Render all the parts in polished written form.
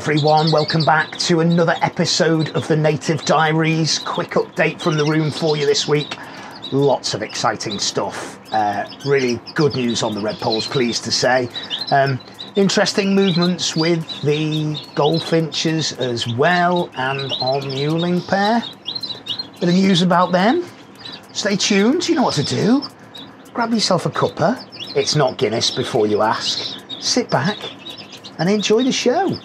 everyone, welcome back to another episode of the Native Diaries. Quick update from the room for you this week. Lots of exciting stuff. Really good news on the redpolls, pleased to say. Interesting movements with the goldfinches as well, and our mewling pair. Bit of news about them. Stay tuned, you know what to do. Grab yourself a cuppa. It's not Guinness before you ask. Sit back and enjoy the show.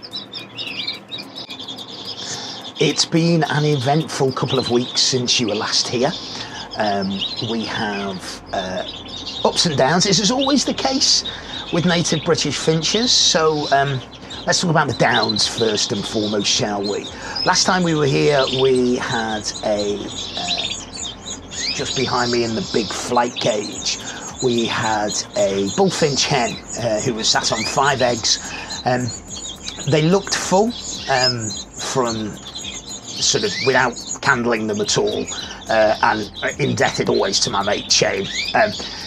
It's been an eventful couple of weeks since you were last here. We have ups and downs. This is always the case with native British finches. So let's talk about the downs first and foremost, shall we? Last time we were here, we had just behind me in the big flight cage, we had a bullfinch hen who was sat on 5 eggs. They looked full from sort of without candling them at all, and indebted always to my mate Shane,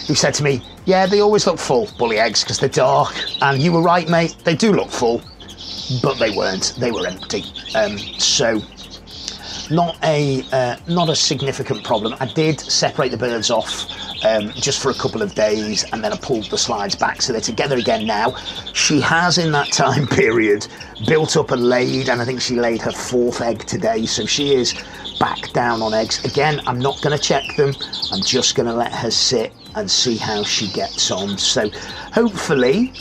who said to me, yeah, they always look full, bully eggs, because they're dark. And you were right, mate, they do look full, but they weren't, they were empty. So not a significant problem. I did separate the birds off just for a couple of days, and then I pulled the slides back, so they're together again now. She has in that time period built up and laid, and I think she laid her 4th egg today, so she is back down on eggs. Again, I'm not going to check them, I'm just going to let her sit and see how she gets on. So hopefully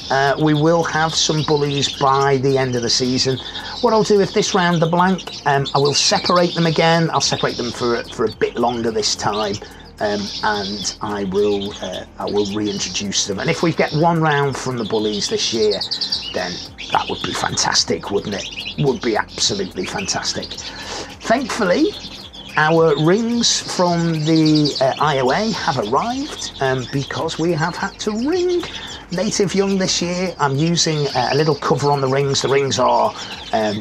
we will have some bullies by the end of the season. What I'll do, if this round are blank, I will separate them again. I'll separate them for a bit longer this time. And I will reintroduce them. And if we get 1 round from the bullies this year, then that would be fantastic, wouldn't it? Would be absolutely fantastic. Thankfully, our rings from the IOA have arrived, because we have had to ring native young this year. I'm using a little cover on the rings. The rings are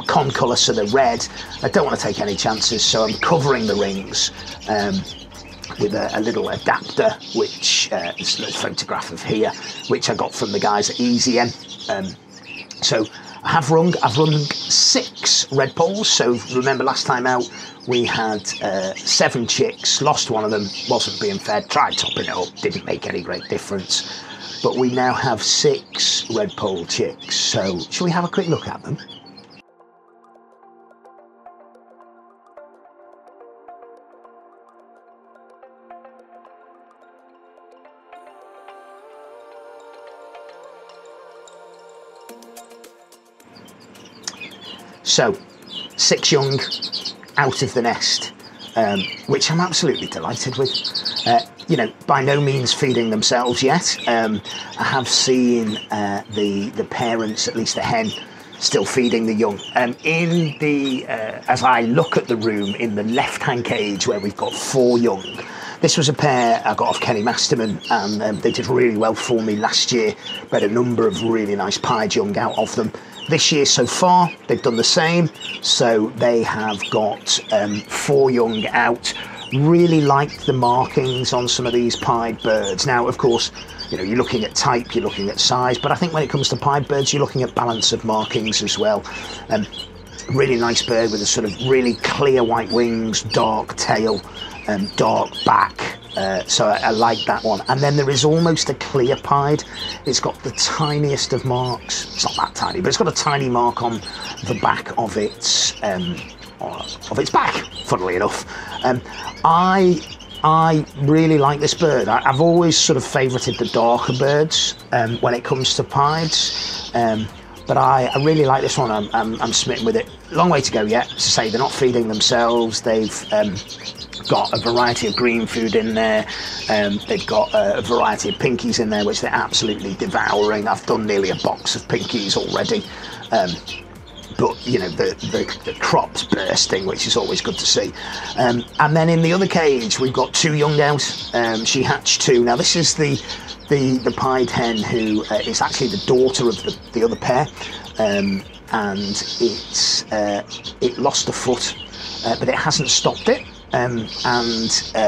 con colour, so they're red. I don't want to take any chances, so I'm covering the rings with a little adapter, which is a little photograph of here, which I got from the guys at EasyN. So I've rung 6 redpolls. So remember last time out we had 7 chicks, lost one of them, wasn't being fed, tried topping it up, didn't make any great difference. But we now have 6 redpoll chicks. So shall we have a quick look at them? So, 6 young out of the nest, which I'm absolutely delighted with. You know, by no means feeding themselves yet. I have seen the parents, at least the hen, still feeding the young. In the as I look at the room, in the left-hand cage where we've got 4 young, this was a pair I got off Kenny Masterman, and they did really well for me last year. We had a number of really nice pied young out of them. This year so far, they've done the same, so they have got 4 young out. Really liked the markings on some of these pied birds. Now, of course, you know, you're looking at type, you're looking at size, but I think when it comes to pied birds, you're looking at balance of markings as well. Really nice bird with a sort of really clear white wings, dark tail, dark back. So I like that one. And then there is almost a clear pied. It's got the tiniest of marks. It's not that tiny, but it's got a tiny mark on the back of its back, funnily enough. I really like this bird. I've always sort of favoured the darker birds when it comes to pieds. But I really like this one. I'm smitten with it. Long way to go yet. As I say, they're not feeding themselves. They've got a variety of green food in there. They've got a variety of pinkies in there, which they're absolutely devouring. I've done nearly a box of pinkies already. But you know, the crop's bursting, which is always good to see. And then in the other cage, we've got 2 young out. She hatched 2. Now this is the pied hen who is actually the daughter of the other pair, and it lost a foot, but it hasn't stopped it. And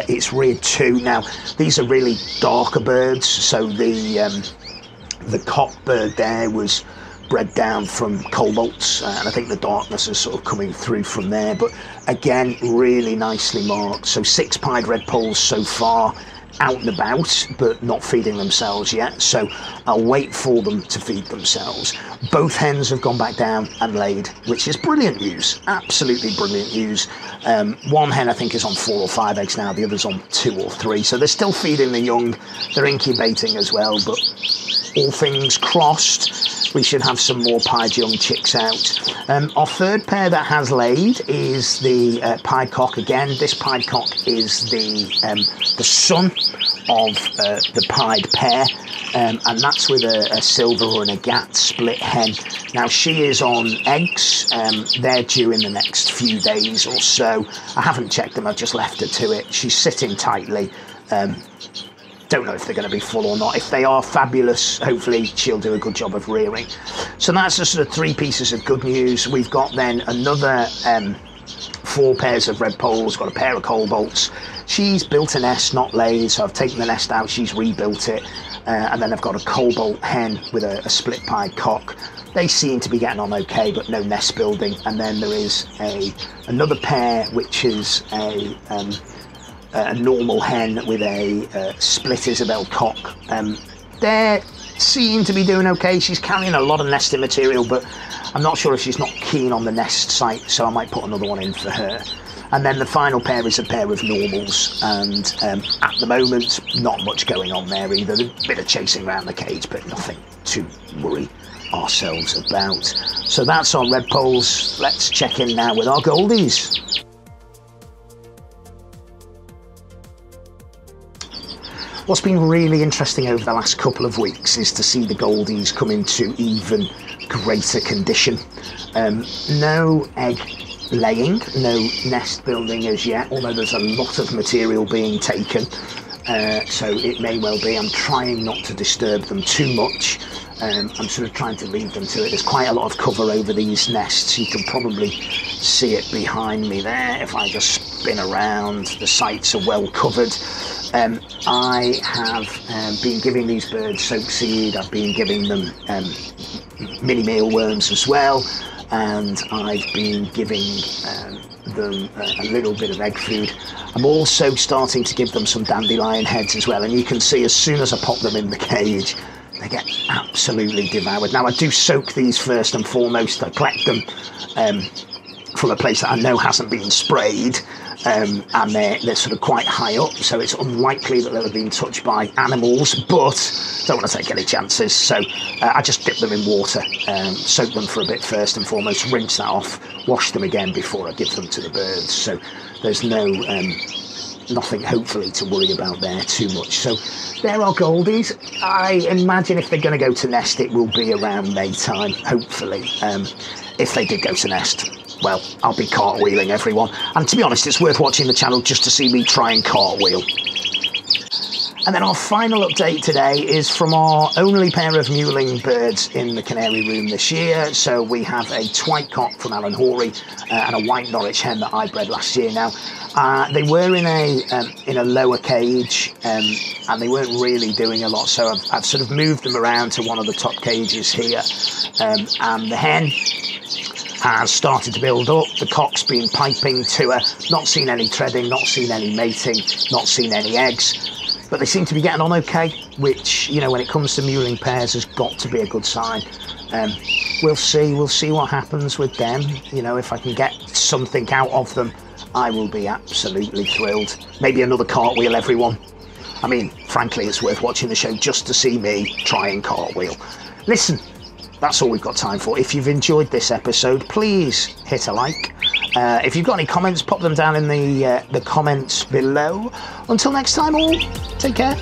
it's reared 2. Now these are really darker birds, so the cock bird there was bred down from cobalts, and I think the darkness is sort of coming through from there. But again, really nicely marked. So 6 pied redpolls so far, out and about, but not feeding themselves yet, so I'll wait for them to feed themselves. Both hens have gone back down and laid, which is brilliant news, absolutely brilliant news. One hen I think is on 4 or 5 eggs now, the other's on 2 or 3, so they're still feeding the young, they're incubating as well, but all things crossed, we should have some more pied young chicks out. Our third pair that has laid is the pied cock. Again, this pied cock is the son of the pied pair, and that's with a silver or an agate split hen. Now she is on eggs, they're due in the next few days or so. I haven't checked them, I've just left her to it. She's sitting tightly. Don't know if they're going to be full or not. If they are, fabulous. Hopefully she'll do a good job of rearing. So that's the sort of 3 pieces of good news. We've got then another 4 pairs of redpolls, got a pair of cobalts. She's built a nest, not laid, so I've taken the nest out, she's rebuilt it. And then I've got a cobalt hen with a split pied cock. They seem to be getting on okay, but no nest building. And then there is another pair, which is a normal hen with a split Isabel cock. They seem to be doing okay. She's carrying a lot of nesting material, but I'm not sure if she's not keen on the nest site, so I might put another one in for her. And then the final pair is a pair of normals, and at the moment, not much going on there either. There's a bit of chasing around the cage, but nothing to worry ourselves about. So that's our redpolls. Let's check in now with our goldies. What's been really interesting over the last couple of weeks is to see the goldies come into even greater condition. No egg laying, no nest building as yet, although there's a lot of material being taken, so it may well be. I'm trying not to disturb them too much. I'm sort of trying to leave them to it. There's quite a lot of cover over these nests. You can probably see it behind me there. If I just spin around, the sites are well covered. I have been giving these birds soap seed. I've been giving them mini mealworms as well, and I've been giving them a little bit of egg food. I'm also starting to give them some dandelion heads as well, and you can see as soon as I pop them in the cage, they get absolutely devoured. Now I do soak these first and foremost. I collect them from a place that I know hasn't been sprayed, and they're sort of quite high up, so it's unlikely that they'll have been touched by animals, but don't want to take any chances, so I just dip them in water, soak them for a bit first and foremost, rinse that off, wash them again before I give them to the birds. So there's nothing hopefully to worry about there too much. So there are goldies. I imagine if they're going to go to nest, it will be around May time, hopefully. If they did go to nest, well, I'll be cartwheeling everyone. And to be honest, it's worth watching the channel just to see me try and cartwheel. And then our final update today is from our only pair of mewling birds in the canary room this year. So we have a twite cock from Alan Hoary and a white Norwich hen that I bred last year. Now, they were in a lower cage, and they weren't really doing a lot. So I've sort of moved them around to one of the top cages here, and the hen has started to build up. The cock's been piping to her. Not seen any treading, not seen any mating, not seen any eggs. But they seem to be getting on okay, which, you know, when it comes to mewling pairs, has got to be a good sign. We'll see what happens with them. You know, if I can get something out of them, I will be absolutely thrilled. Maybe another cartwheel, everyone. I mean, frankly, it's worth watching the show just to see me try and cartwheel. Listen, that's all we've got time for. If you've enjoyed this episode, please hit a like. If you've got any comments, pop them down in the comments below. Until next time, all, take care.